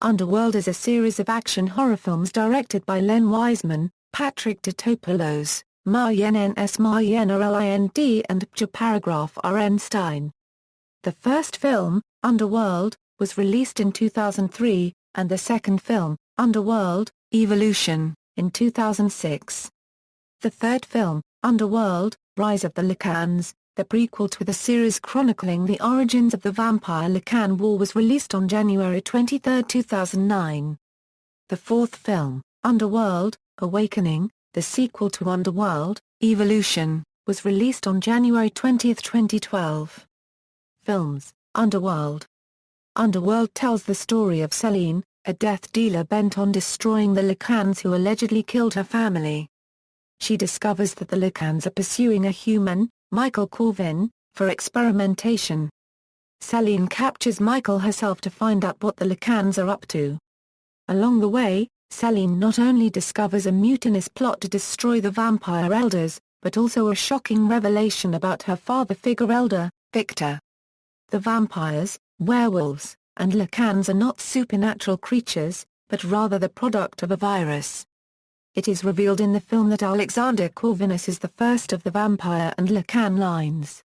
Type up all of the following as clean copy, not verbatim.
Underworld is a series of action horror films directed by Len Wiseman, Patrick Tatopoulos, Mårlind and Björn Stein. The first film, Underworld, was released in 2003, and the second film, Underworld, Evolution, in 2006. The third film, Underworld, Rise of the Lycans, the prequel to the series chronicling the origins of the vampire-lycan war, was released on January 23, 2009. The fourth film, Underworld, Awakening, the sequel to Underworld, Evolution, was released on January 20, 2012. Films. Underworld. Underworld tells the story of Selene, a death dealer bent on destroying the Lycans who allegedly killed her family. She discovers that the Lycans are pursuing a human, Michael Corvin, for experimentation. Selene captures Michael herself to find out what the Lycans are up to. Along the way, Selene not only discovers a mutinous plot to destroy the vampire elders, but also a shocking revelation about her father figure elder, Victor. The vampires, werewolves, and Lycans are not supernatural creatures, but rather the product of a virus. It is revealed in the film that Alexander Corvinus is the first of the vampire and Lycan lines.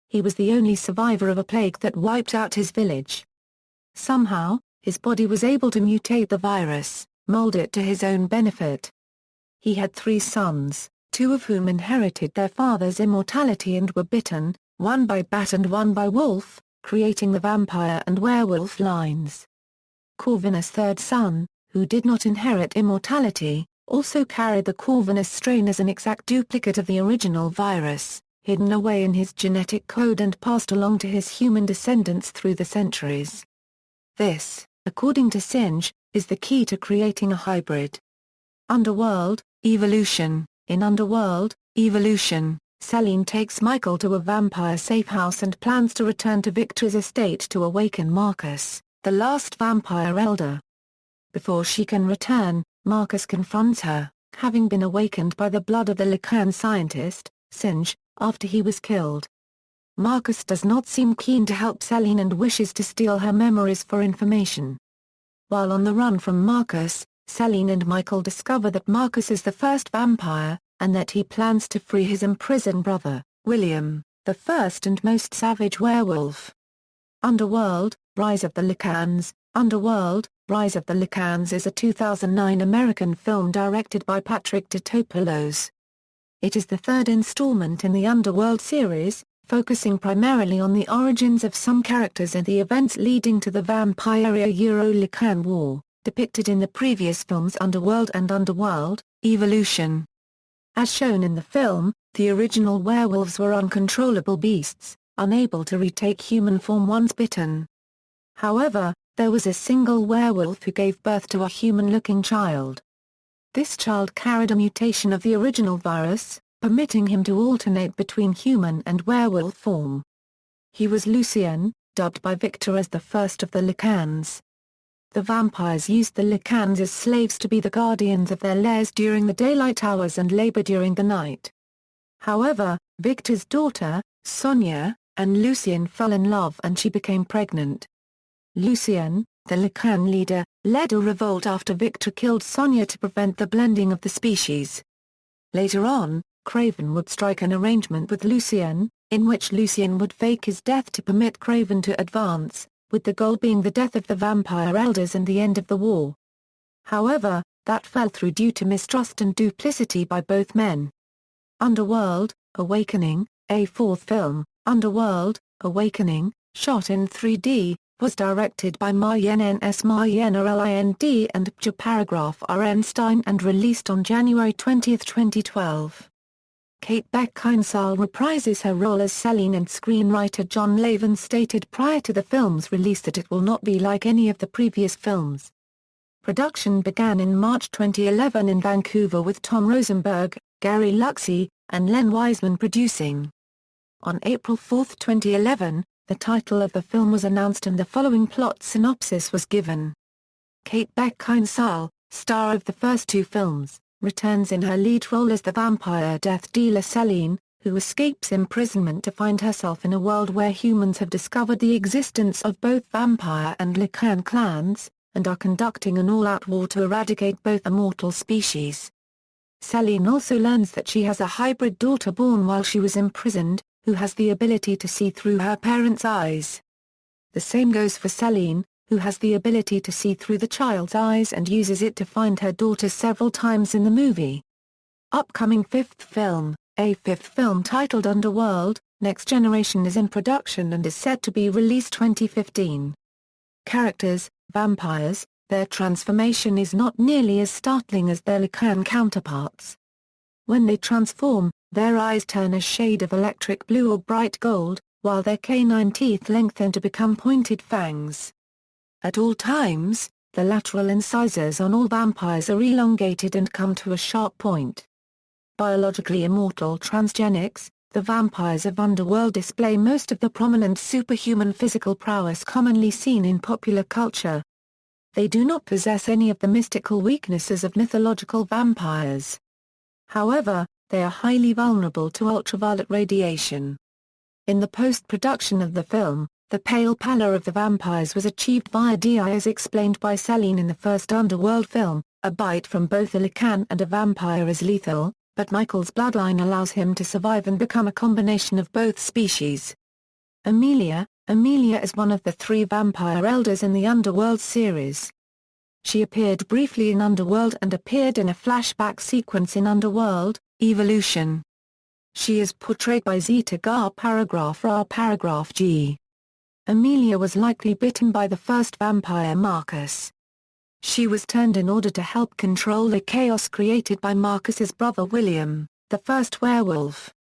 He was the only survivor of a plague that wiped out his village. Somehow, his body was able to mutate the virus, mold it to his own benefit. He had 3 sons, 2 of whom inherited their father's immortality and were bitten, one by bat and one by wolf, creating the vampire and werewolf lines. Corvinus' third son, who did not inherit immortality, also carried the Corvinus strain as an exact duplicate of the original virus, hidden away in his genetic code and passed along to his human descendants through the centuries. This, according to Singe, is the key to creating a hybrid. Underworld, Evolution. In Underworld, Evolution, Selene takes Michael to a vampire safe house and plans to return to Victor's estate to awaken Marcus, the last vampire elder. Before she can return, Marcus confronts her, having been awakened by the blood of the Lycan scientist, Singe, after he was killed. Marcus does not seem keen to help Selene and wishes to steal her memories for information. While on the run from Marcus, Selene and Michael discover that Marcus is the first vampire, and that he plans to free his imprisoned brother, William, the first and most savage werewolf. Underworld, Rise of the Lycans. Underworld, Rise of the Lycans is a 2009 American film directed by Patrick Tatopoulos. It is the third installment in the Underworld series, focusing primarily on the origins of some characters and the events leading to the vampire-lycan war, depicted in the previous films Underworld and Underworld, Evolution. As shown in the film, the original werewolves were uncontrollable beasts, unable to retake human form once bitten. However, there was a single werewolf who gave birth to a human-looking child. This child carried a mutation of the original virus, permitting him to alternate between human and werewolf form. He was Lucien, dubbed by Victor as the first of the Lycans. The vampires used the Lycans as slaves to be the guardians of their lairs during the daylight hours and labor during the night. However, Victor's daughter, Sonia, and Lucien fell in love and she became pregnant. Lucien, the Lycan leader, led a revolt after Victor killed Sonia to prevent the blending of the species. Later on, Corvin would strike an arrangement with Lucien, in which Lucien would fake his death to permit Corvin to advance, with the goal being the death of the vampire elders and the end of the war. However, that fell through due to mistrust and duplicity by both men. Underworld, Awakening, a fourth film, Underworld, Awakening, shot in 3D, was directed by Mårlind and Björn Stein and released on January 20, 2012. Kate Beckinsale reprises her role as Selene and screenwriter John Lavin stated prior to the film's release that it will not be like any of the previous films. Production began in March 2011 in Vancouver with Tom Rosenberg, Gary Lucien, and Len Wiseman producing. On April 4, 2011, the title of the film was announced and the following plot synopsis was given. Kate Beckinsale, star of the first 2 films, returns in her lead role as the vampire death dealer Selene, who escapes imprisonment to find herself in a world where humans have discovered the existence of both vampire and Lycan clans, and are conducting an all-out war to eradicate both immortal species. Selene also learns that she has a hybrid daughter born while she was imprisoned, who has the ability to see through her parents' eyes. The same goes for Selene, who has the ability to see through the child's eyes and uses it to find her daughter several times in the movie. Upcoming fifth film. A fifth film titled Underworld, Next Generation is in production and is said to be released 2015. Characters, vampires, their transformation is not nearly as startling as their Lycan counterparts. When they transform, their eyes turn a shade of electric blue or bright gold, while their canine teeth lengthen to become pointed fangs. At all times, the lateral incisors on all vampires are elongated and come to a sharp point. Biologically immortal transgenics, the vampires of Underworld display most of the prominent superhuman physical prowess commonly seen in popular culture. They do not possess any of the mystical weaknesses of mythological vampires. However, they are highly vulnerable to ultraviolet radiation. In the post-production of the film, the pale pallor of the vampires was achieved via dye as explained by Selene in the first Underworld film. A bite from both a Lycan and a vampire is lethal, but Michael's bloodline allows him to survive and become a combination of both species. Emilia is one of the 3 vampire elders in the Underworld series. She appeared briefly in Underworld and appeared in a flashback sequence in Underworld, Evolution. She is portrayed by Zeta Gar paragraph R paragraph G. Emilia was likely bitten by the first vampire Marcus. She was turned in order to help control the chaos created by Marcus's brother William, the first werewolf.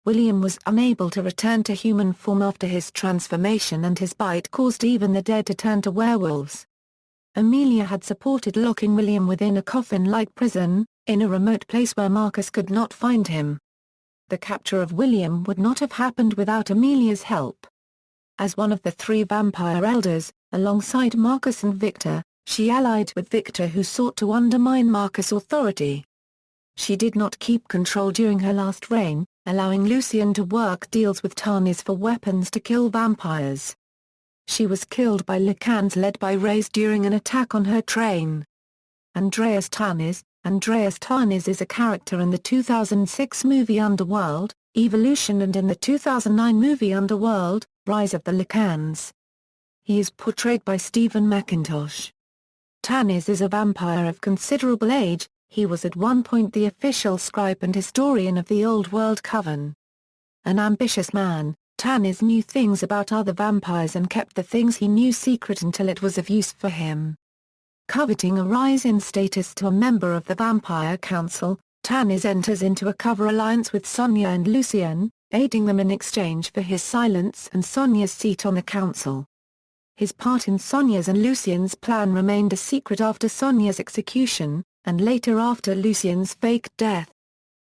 William was unable to return to human form after his transformation and his bite caused even the dead to turn to werewolves. Emilia had supported locking William within a coffin-like prison, in a remote place where Marcus could not find him. The capture of William would not have happened without Emilia's help. As one of the 3 vampire elders, alongside Marcus and Victor, she allied with Victor who sought to undermine Marcus' authority. She did not keep control during her last reign, allowing Lucien to work deals with Tarnis for weapons to kill vampires. She was killed by Lycans led by Reyes during an attack on her train. Andreas Tarnis is a character in the 2006 movie Underworld, Evolution and in the 2009 movie Underworld, Rise of the Lycans. He is portrayed by Stephen McIntosh. Tarnis is a vampire of considerable age. He was at one point the official scribe and historian of the Old World Coven. An ambitious man, Tarnis knew things about other vampires and kept the things he knew secret until it was of use for him. Coveting a rise in status to a member of the Vampire Council, Tarnis enters into a cover alliance with Sonia and Lucien, aiding them in exchange for his silence and Sonia's seat on the council. His part in Sonia's and Lucien's plan remained a secret after Sonia's execution, and later after Lucien's faked death.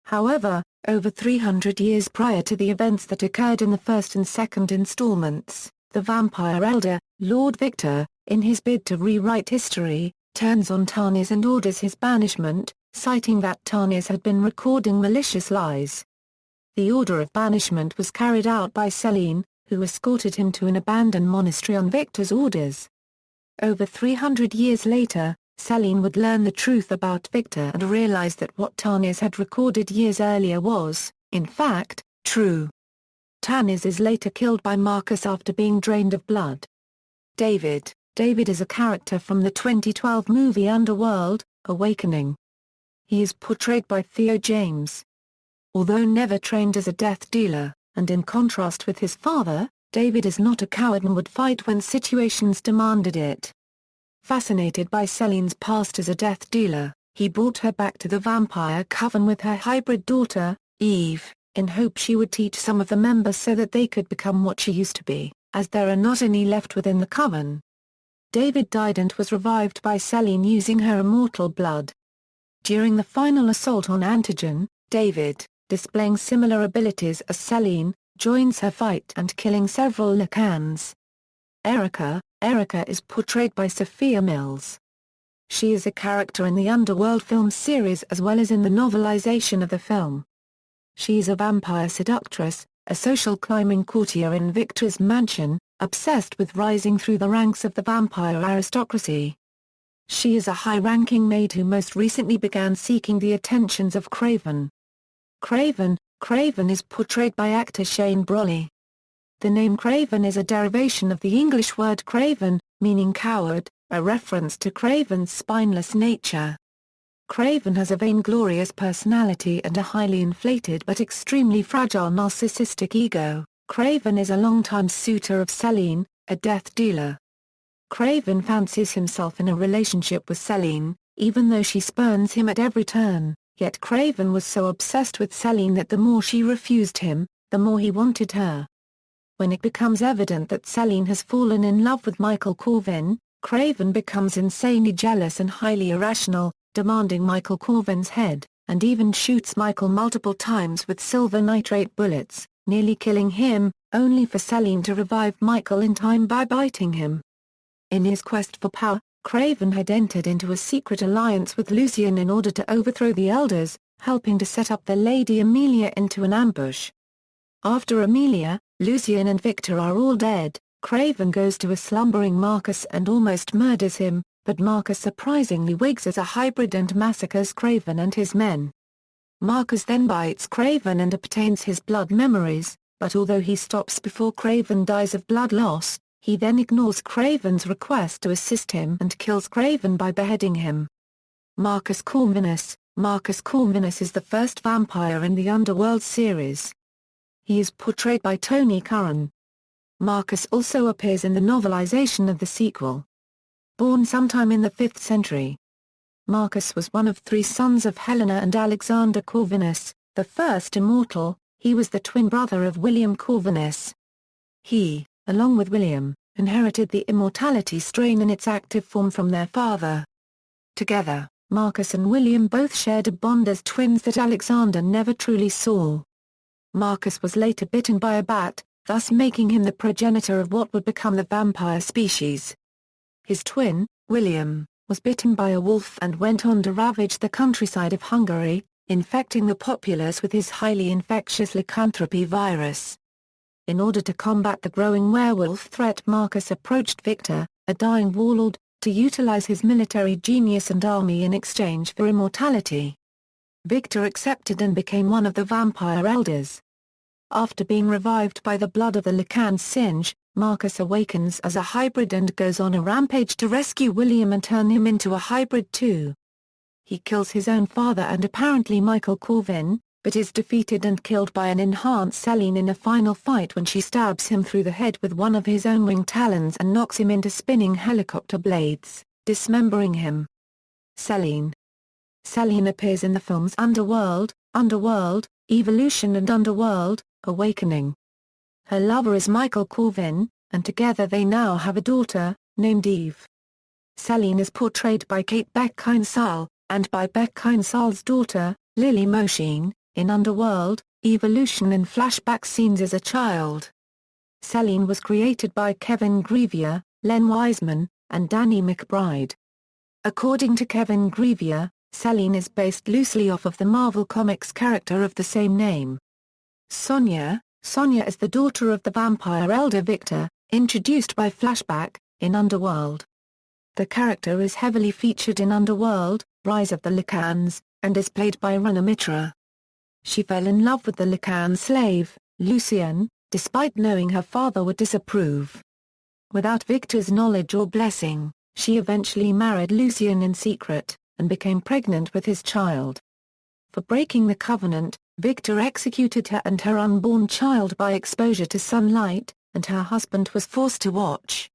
However, over 300 years prior to the events that occurred in the first and second installments, the vampire elder, Lord Victor, in his bid to rewrite history, turns on Tarnis and orders his banishment, citing that Tarnis had been recording malicious lies. The order of banishment was carried out by Selene, who escorted him to an abandoned monastery on Victor's orders. Over 300 years later, Selene would learn the truth about Victor and realize that what Tarnis had recorded years earlier was, in fact, true. Tarnis is later killed by Marcus after being drained of blood. David is a character from the 2012 movie Underworld, Awakening. He is portrayed by Theo James. Although never trained as a death dealer, and in contrast with his father, David is not a coward and would fight when situations demanded it. Fascinated by Selene's past as a death dealer, he brought her back to the vampire coven with her hybrid daughter, Eve, in hope she would teach some of the members so that they could become what she used to be, as there are not any left within the coven. David died and was revived by Selene using her immortal blood. During the final assault on Antigen, David, displaying similar abilities as Selene, joins her fight and killing several Lycans. Erica is portrayed by Sophia Mills. She is a character in the Underworld film series as well as in the novelization of the film. She is a vampire seductress, a social climbing courtier in Victor's mansion, obsessed with rising through the ranks of the vampire aristocracy. She is a high-ranking maid who most recently began seeking the attentions of Craven. Craven is portrayed by actor Shane. The name Craven is a derivation of the English word craven, meaning coward, a reference to Craven's spineless nature. Craven has a vainglorious personality and a highly inflated but extremely fragile narcissistic ego. Craven is a longtime suitor of Selene, a death dealer. Craven fancies himself in a relationship with Selene, even though she spurns him at every turn, yet Craven was so obsessed with Selene that the more she refused him, the more he wanted her. When it becomes evident that Selene has fallen in love with Michael Corvin, Craven becomes insanely jealous and highly irrational, demanding Michael Corvin's head, and even shoots Michael multiple times with silver nitrate bullets, nearly killing him, only for Selene to revive Michael in time by biting him. In his quest for power, Craven had entered into a secret alliance with Lucien in order to overthrow the Elders, helping to set up the Lady Emilia into an ambush. After Emilia, Lucien and Victor are all dead, Craven goes to a slumbering Marcus and almost murders him, but Marcus surprisingly wakes as a hybrid and massacres Craven and his men. Marcus then bites Craven and obtains his blood memories, but although he stops before Craven dies of blood loss, he then ignores Craven's request to assist him and kills Craven by beheading him. Marcus Corvinus is the first vampire in the Underworld series. He is portrayed by Tony Curran. Marcus also appears in the novelization of the sequel. Born sometime in the 5th century, Marcus was one of 3 sons of Helena and Alexander Corvinus, the first immortal. He was the twin brother of William Corvinus. He, along with William, inherited the immortality strain in its active form from their father. Together, Marcus and William both shared a bond as twins that Alexander never truly saw. Marcus was later bitten by a bat, thus making him the progenitor of what would become the vampire species. His twin, William, was bitten by a wolf and went on to ravage the countryside of Hungary, infecting the populace with his highly infectious lycanthropy virus. In order to combat the growing werewolf threat, Marcus approached Victor, a dying warlord, to utilize his military genius and army in exchange for immortality. Victor accepted and became one of the vampire elders. After being revived by the blood of the Lycans Singe, Marcus awakens as a hybrid and goes on a rampage to rescue William and turn him into a hybrid too. He kills his own father and apparently Michael Corvin, but is defeated and killed by an enhanced Selene in a final fight when she stabs him through the head with one of his own wing talons and knocks him into spinning helicopter blades, dismembering him. Selene appears in the films Underworld, Evolution and Underworld, Awakening. Her lover is Michael Corvin, and together they now have a daughter, named Eve. Selene is portrayed by Kate Beckinsale, and by Beckinsale's daughter, Lily Sheen, in Underworld, Evolution and flashback scenes as a child. Selene was created by Kevin Greviour, Len Wiseman, and Danny McBride. According to Kevin Greviour, Selene is based loosely off of the Marvel Comics character of the same name. Sonya is the daughter of the vampire elder Victor, introduced by flashback, in Underworld. The character is heavily featured in Underworld, Rise of the Lycans, and is played by Rana Mitra. She fell in love with the Lycan slave, Lucien, despite knowing her father would disapprove. Without Victor's knowledge or blessing, she eventually married Lucien in secret, and became pregnant with his child. For breaking the covenant, Victor executed her and her unborn child by exposure to sunlight, and her husband was forced to watch.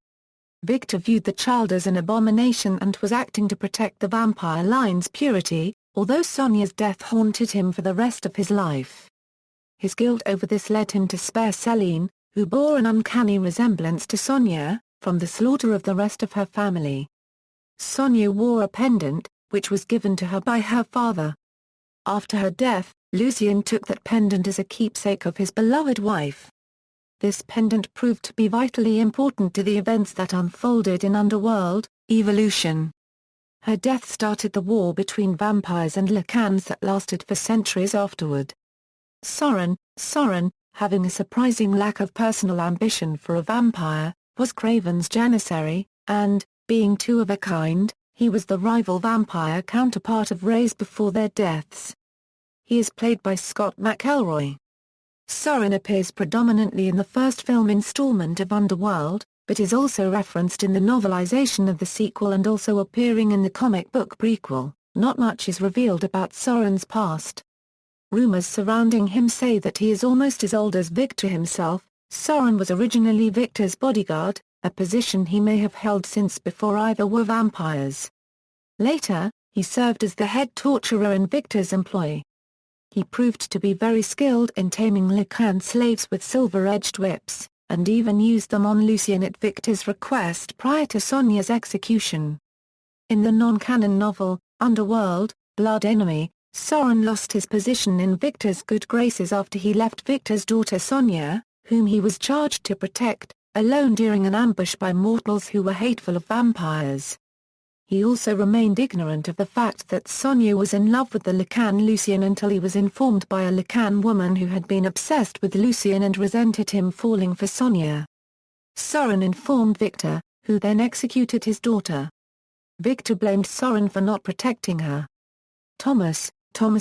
Victor viewed the child as an abomination and was acting to protect the vampire line's purity, although Sonya's death haunted him for the rest of his life. His guilt over this led him to spare Selene, who bore an uncanny resemblance to Sonya, from the slaughter of the rest of her family. Sonya wore a pendant, which was given to her by her father. After her death, Lucien took that pendant as a keepsake of his beloved wife. This pendant proved to be vitally important to the events that unfolded in Underworld, Evolution. Her death started the war between vampires and Lycans that lasted for centuries afterward. Soren, having a surprising lack of personal ambition for a vampire, was Craven's janissary, and, being two of a kind, He was the rival vampire counterpart of Ray's before their deaths. He is played by Scott McElroy. Soren appears predominantly in the first film installment of Underworld, but is also referenced in the novelization of the sequel and also appearing in the comic book prequel. Not much is revealed about Soren's past. Rumors surrounding him say that he is almost as old as Victor himself. Soren was originally Victor's bodyguard, a position he may have held since before either were vampires. Later, he served as the head torturer in Victor's employ. He proved to be very skilled in taming Lycan slaves with silver-edged whips, and even used them on Lucien at Victor's request prior to Sonia's execution. In the non-canon novel, Underworld, Blood Enemy, Soren lost his position in Victor's good graces after he left Victor's daughter Sonia, whom he was charged to protect, alone during an ambush by mortals who were hateful of vampires. He also remained ignorant of the fact that Sonia was in love with the Lycan Lucien until he was informed by a Lycan woman who had been obsessed with Lucien and resented him falling for Sonia. Soren informed Victor, who then executed his daughter. Victor blamed Soren for not protecting her. Thomas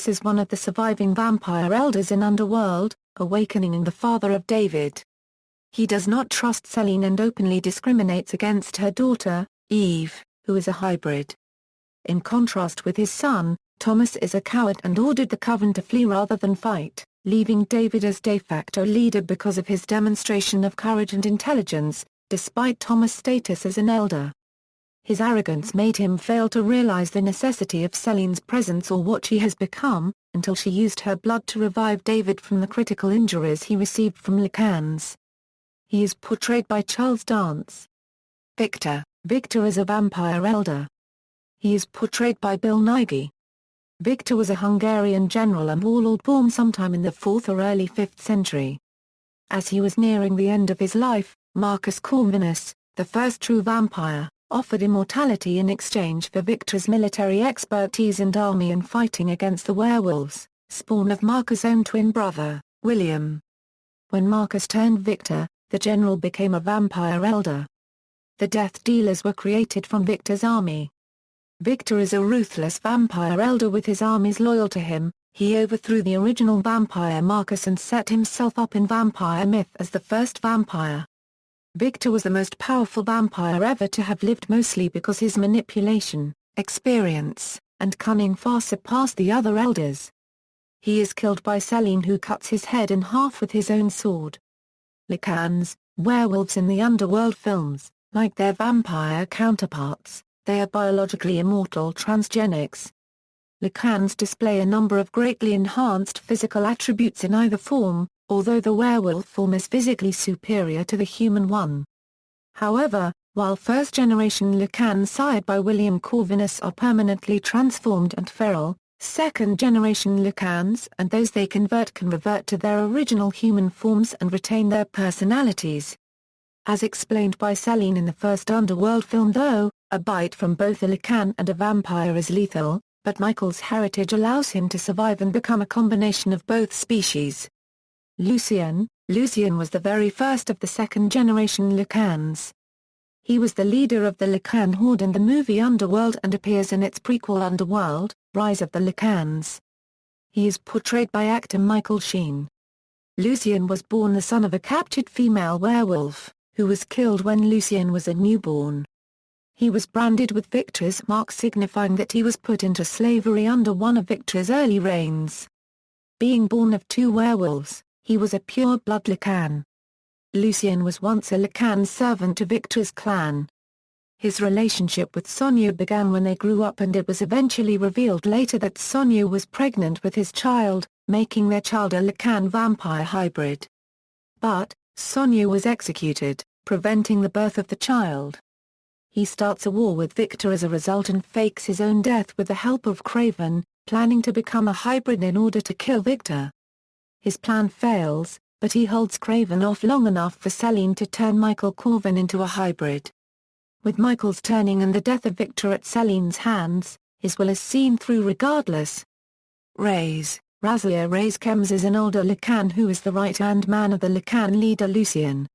is one of the surviving vampire elders in Underworld Awakening and the father of David. He does not trust Selene and openly discriminates against her daughter, Eve, who is a hybrid. In contrast with his son, Thomas is a coward and ordered the Coven to flee rather than fight, leaving David as de facto leader because of his demonstration of courage and intelligence, despite Thomas' status as an elder. His arrogance made him fail to realize the necessity of Selene's presence or what she has become, until she used her blood to revive David from the critical injuries he received from Lycans. He is portrayed by Charles Dance. Victor is a vampire elder. He is portrayed by Bill Nighy. Victor was a Hungarian general and warlord born sometime in the 4th or early 5th century. As he was nearing the end of his life, Marcus Corvinus, the first true vampire, offered immortality in exchange for Victor's military expertise and army in fighting against the werewolves, spawn of Marcus' own twin brother, William. When Marcus turned Victor, the general became a vampire elder. The Death Dealers were created from Victor's army. Victor is a ruthless vampire elder with his armies loyal to him. He overthrew the original vampire Marcus and set himself up in vampire myth as the first vampire. Victor was the most powerful vampire ever to have lived, mostly because his manipulation, experience, and cunning far surpassed the other elders. He is killed by Selene, who cuts his head in half with his own sword. Lycans, werewolves in the Underworld films, like their vampire counterparts, they are biologically immortal transgenics. Lycans display a number of greatly enhanced physical attributes in either form, although the werewolf form is physically superior to the human one. However, while first-generation Lycans sired by William Corvinus are permanently transformed and feral, second-generation Lycans and those they convert can revert to their original human forms and retain their personalities. As explained by Selene in the first Underworld film, though, a bite from both a Lycan and a vampire is lethal, but Michael's heritage allows him to survive and become a combination of both species. Lucien was the very first of the second-generation Lycans. He was the leader of the Lycan horde in the movie Underworld and appears in its prequel Underworld, Rise of the Lycans. He is portrayed by actor Michael Sheen. Lucien was born the son of a captured female werewolf, who was killed when Lucien was a newborn. He was branded with Victor's mark, signifying that he was put into slavery under one of Victor's early reigns. Being born of two werewolves, he was a pure-blood Lycan. Lucien was once a Lycan servant to Victor's clan. His relationship with Sonia began when they grew up, and it was eventually revealed later that Sonia was pregnant with his child, making their child a Lycan vampire hybrid. But, Sonia was executed, preventing the birth of the child. He starts a war with Victor as a result and fakes his own death with the help of Craven, planning to become a hybrid in order to kill Victor. His plan fails, but he holds Craven off long enough for Selene to turn Michael Corvin into a hybrid. With Michael's turning and the death of Victor at Selene's hands, his will is seen through regardless. Raziel Reyes-Kems is an older Lycan who is the right-hand man of the Lycan leader Lucien.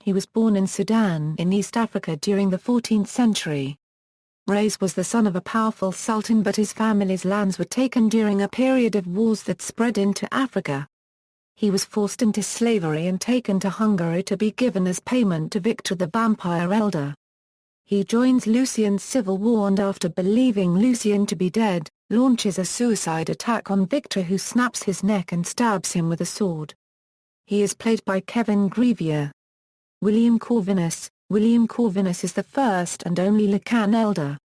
He was born in Sudan in East Africa during the 14th century. Reyes was the son of a powerful sultan, but his family's lands were taken during a period of wars that spread into Africa. He was forced into slavery and taken to Hungary to be given as payment to Victor the Vampire Elder. He joins Lucien's civil war and, after believing Lucien to be dead, launches a suicide attack on Victor, who snaps his neck and stabs him with a sword. He is played by Kevin Grevioux. William Corvinus is the first and only Lycan Elder.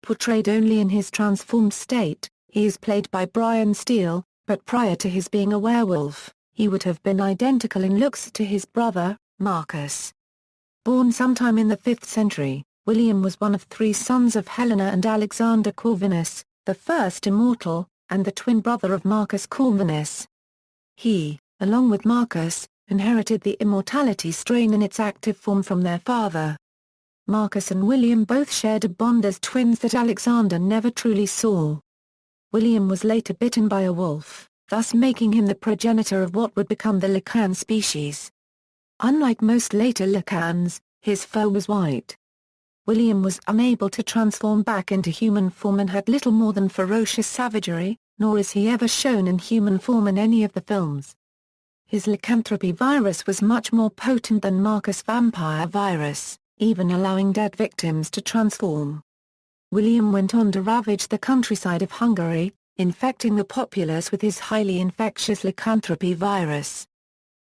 Portrayed only in his transformed state, he is played by Brian Steele, but prior to his being a werewolf, he would have been identical in looks to his brother, Marcus. Born sometime in the 5th century, William was one of 3 sons of Helena and Alexander Corvinus, the first immortal, and the twin brother of Marcus Corvinus. He, along with Marcus, inherited the immortality strain in its active form from their father. Marcus and William both shared a bond as twins that Alexander never truly saw. William was later bitten by a wolf, thus making him the progenitor of what would become the Lycan species. Unlike most later Lycans, his fur was white. William was unable to transform back into human form and had little more than ferocious savagery, nor is he ever shown in human form in any of the films. His lycanthropy virus was much more potent than Marcus' vampire virus, even allowing dead victims to transform. William went on to ravage the countryside of Hungary, infecting the populace with his highly infectious lycanthropy virus.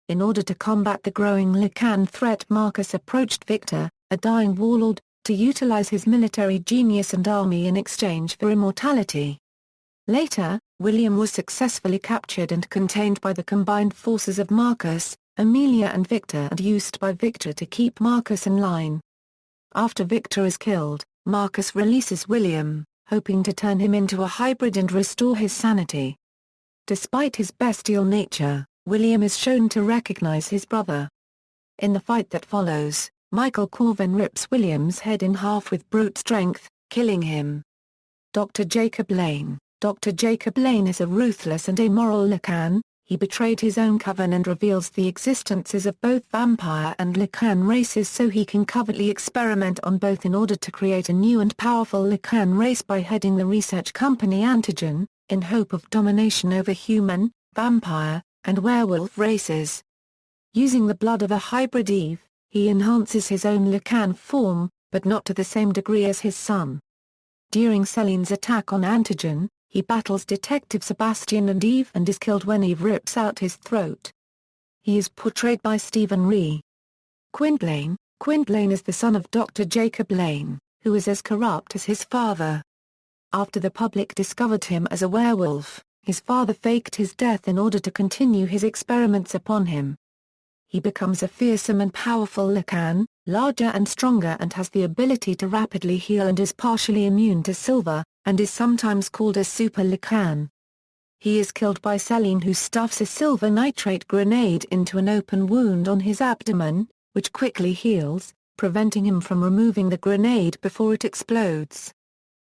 In order to combat the growing Lycan threat, Marcus approached Victor, a dying warlord, to utilize his military genius and army in exchange for immortality. Later, William was successfully captured and contained by the combined forces of Marcus, Emilia and Victor, and used by Victor to keep Marcus in line. After Victor is killed, Marcus releases William, hoping to turn him into a hybrid and restore his sanity. Despite his bestial nature, William is shown to recognize his brother. In the fight that follows, Michael Corvin rips William's head in half with brute strength, killing him. Dr. Jacob Lane is a ruthless and amoral Lycan. He betrayed his own coven and reveals the existences of both vampire and Lycan races so he can covertly experiment on both in order to create a new and powerful Lycan race by heading the research company Antigen, in hope of domination over human, vampire, and werewolf races. Using the blood of a hybrid Eve, he enhances his own Lycan form, but not to the same degree as his son. During Selene's attack on Antigen, he battles Detective Sebastian and Eve and is killed when Eve rips out his throat. He is portrayed by Stephen Ree. Quintlane is the son of Dr. Jacob Lane, who is as corrupt as his father. After the public discovered him as a werewolf, his father faked his death in order to continue his experiments upon him. He becomes a fearsome and powerful Lycan, larger and stronger, and has the ability to rapidly heal and is partially immune to silver, and is sometimes called a super Lycan. He is killed by Selene, who stuffs a silver nitrate grenade into an open wound on his abdomen, which quickly heals, preventing him from removing the grenade before it explodes.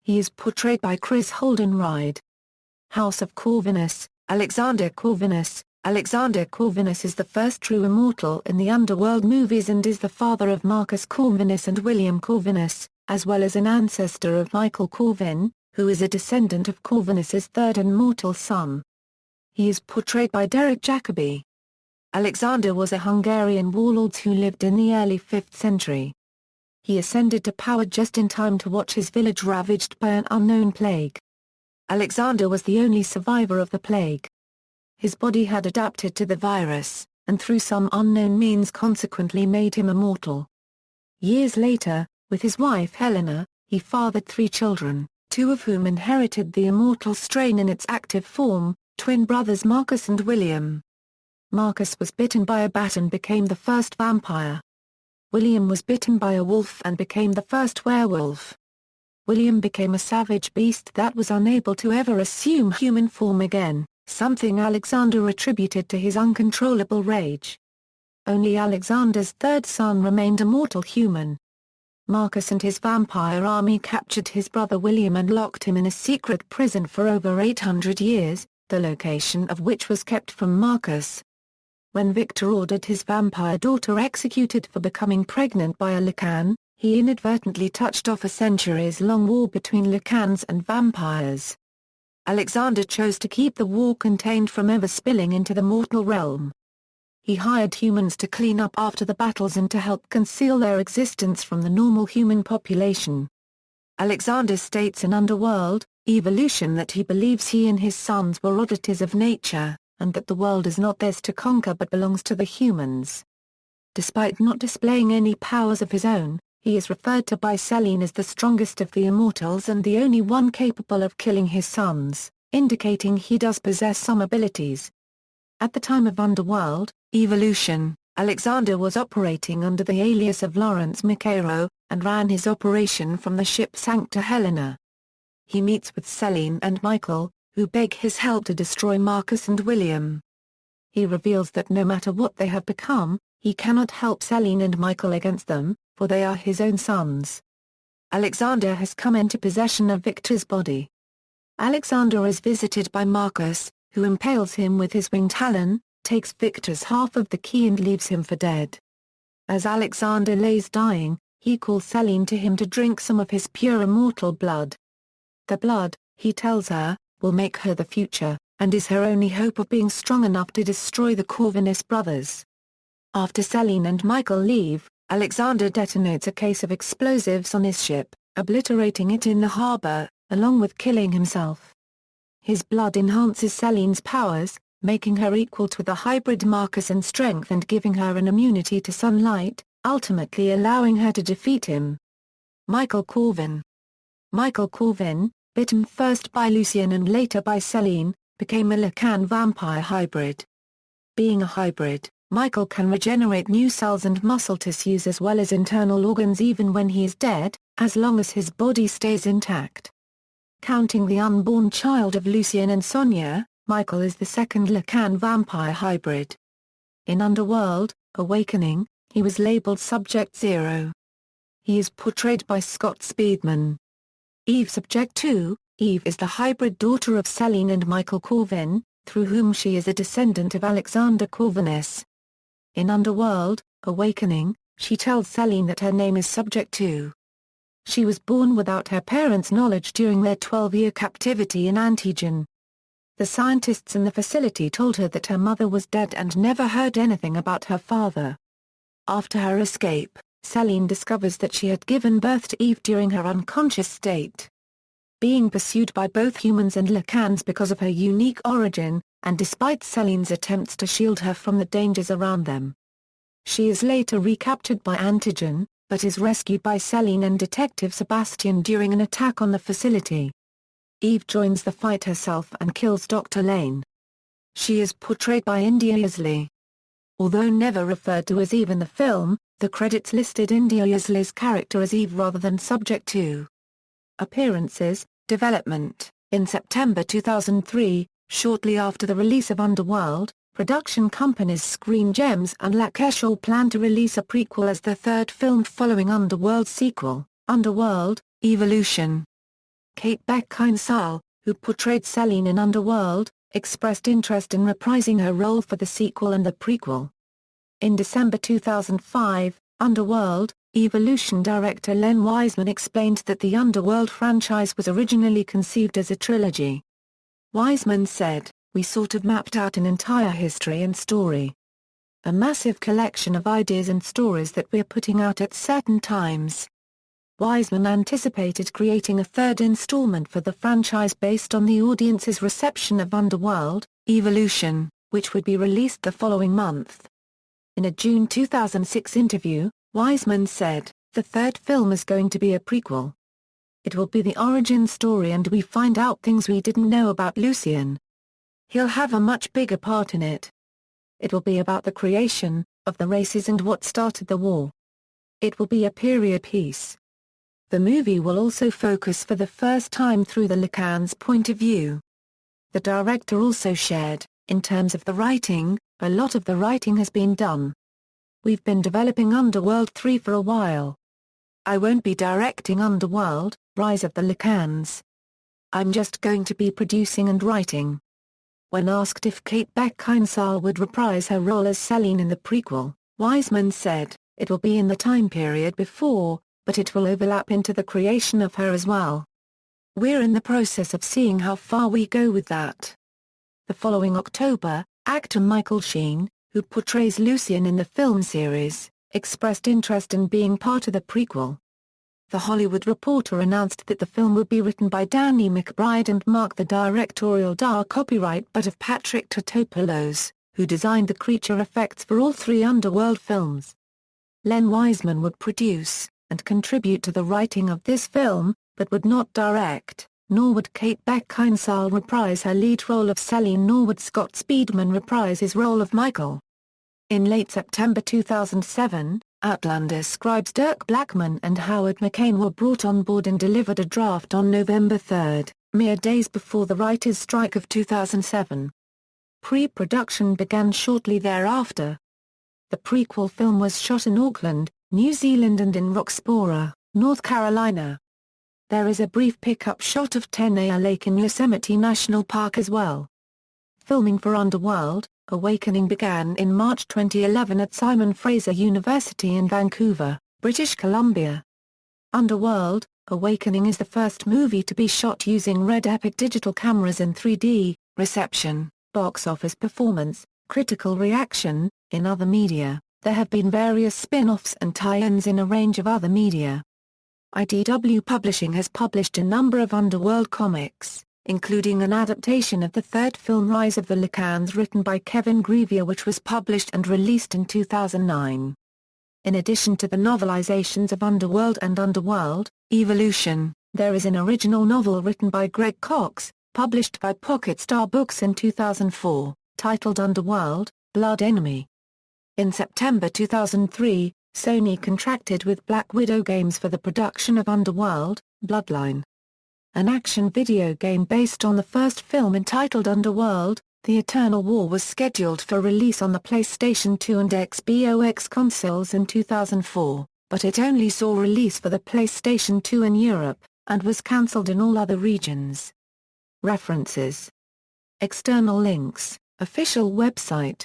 He is portrayed by Chris Holden-Ried. House of Corvinus, Alexander Corvinus is the first true immortal in the Underworld movies and is the father of Marcus Corvinus and William Corvinus, as well as an ancestor of Michael Corvin, who is a descendant of Corvinus's third and mortal son. He is portrayed by Derek Jacobi. Alexander was a Hungarian warlord who lived in the early 5th century. He ascended to power just in time to watch his village ravaged by an unknown plague. Alexander was the only survivor of the plague. His body had adapted to the virus, and through some unknown means consequently made him immortal. Years later, with his wife Helena, he fathered 3 children, 2 of whom inherited the immortal strain in its active form, twin brothers Marcus and William. Marcus was bitten by a bat and became the first vampire. William was bitten by a wolf and became the first werewolf. William became a savage beast that was unable to ever assume human form again, something Alexander attributed to his uncontrollable rage. Only Alexander's third son remained a mortal human. Marcus and his vampire army captured his brother William and locked him in a secret prison for over 800 years, the location of which was kept from Marcus. When Victor ordered his vampire daughter executed for becoming pregnant by a Lycan, he inadvertently touched off a centuries-long war between Lycans and vampires. Alexander chose to keep the war contained from ever spilling into the mortal realm. He hired humans to clean up after the battles and to help conceal their existence from the normal human population. Alexander states in Underworld, Evolution that he believes he and his sons were oddities of nature, and that the world is not theirs to conquer but belongs to the humans. Despite not displaying any powers of his own, he is referred to by Selene as the strongest of the immortals and the only one capable of killing his sons, indicating he does possess some abilities. At the time of Underworld, Evolution, Alexander was operating under the alias of Lawrence Macaro, and ran his operation from the ship Sancta Helena. He meets with Selene and Michael, who beg his help to destroy Marcus and William. He reveals that no matter what they have become, he cannot help Selene and Michael against them, for they are his own sons. Alexander has come into possession of Victor's body. Alexander is visited by Marcus, who impales him with his winged talon, takes Victor's half of the key and leaves him for dead. As Alexander lays dying, he calls Selene to him to drink some of his pure immortal blood. The blood, he tells her, will make her the future, and is her only hope of being strong enough to destroy the Corvinus brothers. After Selene and Michael leave, Alexander detonates a case of explosives on his ship, obliterating it in the harbor, along with killing himself. His blood enhances Selene's powers, making her equal to the hybrid Marcus in strength and giving her an immunity to sunlight, ultimately allowing her to defeat him. Michael Corvin. Michael Corvin, bitten first by Lucien and later by Selene, became a Lycan vampire hybrid. Being a hybrid, Michael can regenerate new cells and muscle tissues as well as internal organs even when he is dead, as long as his body stays intact. Counting the unborn child of Lucien and Sonia, Michael is the second Lycan vampire hybrid. In Underworld Awakening, he was labeled Subject 0. He is portrayed by Scott Speedman. Eve Subject 2, Eve is the hybrid daughter of Selene and Michael Corvin, through whom she is a descendant of Alexander Corvinus. In Underworld Awakening, she tells Selene that her name is Subject 2. She was born without her parents' knowledge during their 12-year captivity in Antigen. The scientists in the facility told her that her mother was dead and never heard anything about her father. After her escape, Selene discovers that she had given birth to Eve during her unconscious state. Being pursued by both humans and Lycans because of her unique origin, and despite Selene's attempts to shield her from the dangers around them. She is later recaptured by Antigen, but is rescued by Selene and Detective Sebastian during an attack on the facility. Eve joins the fight herself and kills Dr. Lane. She is portrayed by India Isley. Although never referred to as Eve in the film, the credits listed India Isley's character as Eve rather than Subject 2. Appearances, development. In September 2003, shortly after the release of Underworld, production companies Screen Gems and Lakeshore planned to release a prequel as the third film following Underworld's sequel, Underworld Evolution. Kate Beckinsale, who portrayed Selene in Underworld, expressed interest in reprising her role for the sequel and the prequel. In December 2005, Underworld Evolution director Len Wiseman explained that the Underworld franchise was originally conceived as a trilogy. Wiseman said, "We sort of mapped out an entire history and story. A massive collection of ideas and stories that we're putting out at certain times." Wiseman anticipated creating a third installment for the franchise based on the audience's reception of Underworld Evolution, which would be released the following month. In a June 2006 interview, Wiseman said, "The third film is going to be a prequel. It will be the origin story and we find out things we didn't know about Lucien. He'll have a much bigger part in it. It will be about the creation of the races and what started the war. It will be a period piece." The movie will also focus for the first time through the Lycan's point of view. The director also shared, "In terms of the writing, a lot of the writing has been done. We've been developing Underworld 3 for a while. I won't be directing Underworld, Rise of the Lycans. I'm just going to be producing and writing." When asked if Kate Beckinsale would reprise her role as Selene in the prequel, Wiseman said, "It will be in the time period before, but it will overlap into the creation of her as well. We're in the process of seeing how far we go with that. The following October, actor Michael Sheen, who portrays Lucien in the film series, expressed interest in being part of the prequel. The Hollywood Reporter announced that the film would be written by Danny McBride and mark the directorial copyright but of Patrick Tatopoulos, who designed the creature effects for all 3 Underworld films. Len Wiseman would produce, and contribute to the writing of this film, but would not direct, nor would Kate Beckinsale reprise her lead role of Selene, nor would Scott Speedman reprise his role of Michael. In late September 2007, Outlander scribes Dirk Blackman and Howard McCain were brought on board and delivered a draft on November 3, mere days before the writers' strike of 2007. Pre-production began shortly thereafter. The prequel film was shot in Auckland, New Zealand and in Roxborough, North Carolina. There is a brief pickup shot of Tenaya Lake in Yosemite National Park as well. Filming for Underworld Awakening began in March 2011 at Simon Fraser University in Vancouver, British Columbia. Underworld Awakening is the first movie to be shot using Red Epic digital cameras in 3D, reception, box office performance, critical reaction. In other media, there have been various spin-offs and tie-ins in a range of other media. IDW Publishing has published a number of Underworld comics, including an adaptation of the third film Rise of the Lycans written by Kevin Grevioux, which was published and released in 2009. In addition to the novelizations of Underworld and Underworld Evolution, there is an original novel written by Greg Cox, published by Pocket Star Books in 2004, titled Underworld Blood Enemy. In September 2003, Sony contracted with Black Widow Games for the production of Underworld Bloodline, an action video game based on the first film entitled Underworld. The Eternal War was scheduled for release on the PlayStation 2 and Xbox consoles in 2004, but it only saw release for the PlayStation 2 in Europe, and was cancelled in all other regions. References. External links, official website.